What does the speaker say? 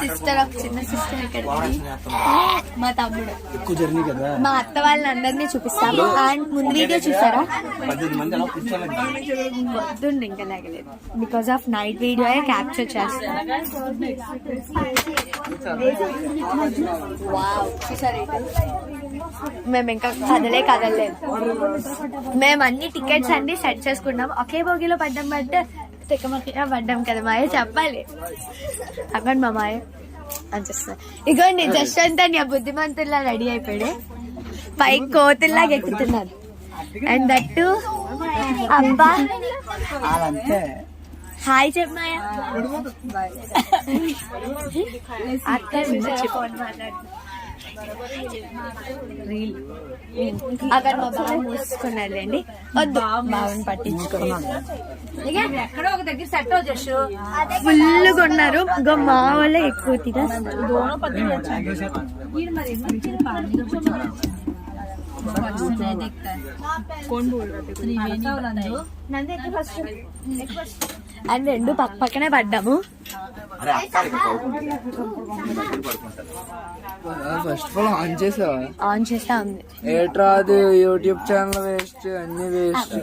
Sister ఒక చిన్న sister ఇక్కడ మా తమ్ముడు ఎక్కువ జర్నీ కదా. మా అత్త వాళ్ళని అందరినీ చూపిస్తాము. అండ్ ముందు వీడియో చూసారా? పొద్దుండి ఇంకా లేగలేదు because of night video capture చేస్తాం. మేము ఇంకా కదలలేదు. మేము అన్ని టికెట్స్ అన్ని సెట్ చేసుకున్నాం. ఒకే బోగిలో పడ్డాం బట్ తెక్కమక్కగా పడ్డాం కదా మాయ చెప్పాలి. అక్కడ మా మాయ అని చేస్తారు. ఇగోండి జస్ట్ అంతా బుద్ధిమంతుల్లా రెడీ అయిపోయాడు. పైకి కోతుల్లాగా ఎక్కుతున్నారు. అండ్ దట్టు అబ్బా హాయ్ చెప్పమాయ. అక్కడ ఫోన్ మాట్లాడు. అక్కడ మా బాబు మూసుకున్నాడండి. వద్దు బాబుని పట్టించుకున్నాను. ఫుల్ కొన్నారు. ఇంకా మా వాళ్ళే ఎక్కువ తిగా. అండ్ రెండు పక్క పక్కనే పడ్డాము. ఫస్ట్ ఆఫ్ ఆల్ ఆన్ చేస్తా ఉంది. ఆన్ చేస్తా ఉంది. ఏట్రా అది యూట్యూబ్ ఛానల్ వేస్ట్, అన్ని వేస్ట్.